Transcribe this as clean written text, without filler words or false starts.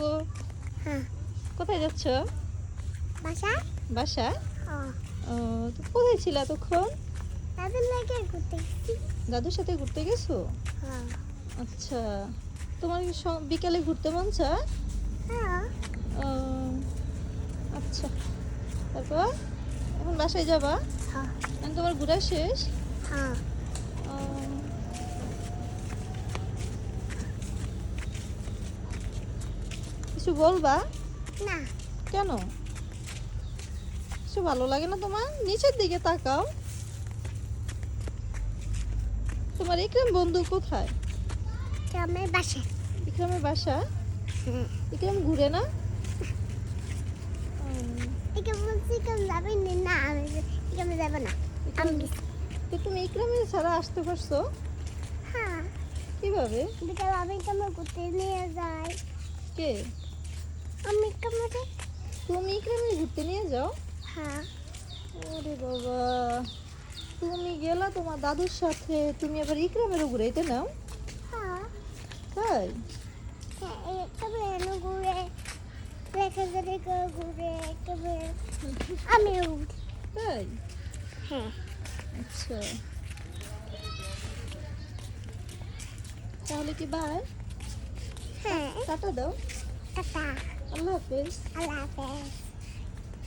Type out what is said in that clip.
গো। হ্যাঁ। কোথায় যাচ্ছ? বাসায়? বাসায়? হ্যাঁ। ও, তো কোথায় ছিল এতক্ষণ? দাদুর লাগে ঘুরতে গেছি। দাদুর সাথে ঘুরতে গেছো? হ্যাঁ। আচ্ছা, তোমার কি বিকালে ঘুরতে মন চায়? হ্যাঁ। ও, আচ্ছা। তারপর এখন বাসায় যাবা? হ্যাঁ। এখন তোমার ঘোরা শেষ? হ্যাঁ। ও, কিছু বলবা? না। কেন? কিছু ভালো লাগে না তোমার? নিচের দিকে তাকাও। তোমার ইকরাম বন্ধু কোথায়? গ্রামের বাসায়। ইকরামের বাসা? হ্যাঁ। ইকরাম ঘুরে না? একে বলছি কেমন যাবে না, আমি কেমন যাবো না। আমি গেছি। তো তুমি ইকরামের ছাড়া আসতে পারছো হ্যাঁ। কিভাবে? বিকাল আমি কেমন ঘুরতে নিয়ে যাই। কে? আমি কেমন? তুমি ইকরামের ঘুরতে নিয়ে যাও? হ্যাঁ। ওরে বাবা, তুমি গেলা তোমার দাদুর সাথে, তুমি আবার ইকরামেরও ঘুরাইতে নাও? হ্যাঁ। তাই? হ্যাঁ, একেবারে এনে ঘুরে রেখে রেখে ঘুরে একেবারে আমিও ঘুরি। তাই? হ্যাঁ। আচ্ছা, তাহলে কি বাই, হ্যাঁ। টাটা দাও। টাটা। আল্লাহ হাফেজ। আল্লাহ হাফেজ।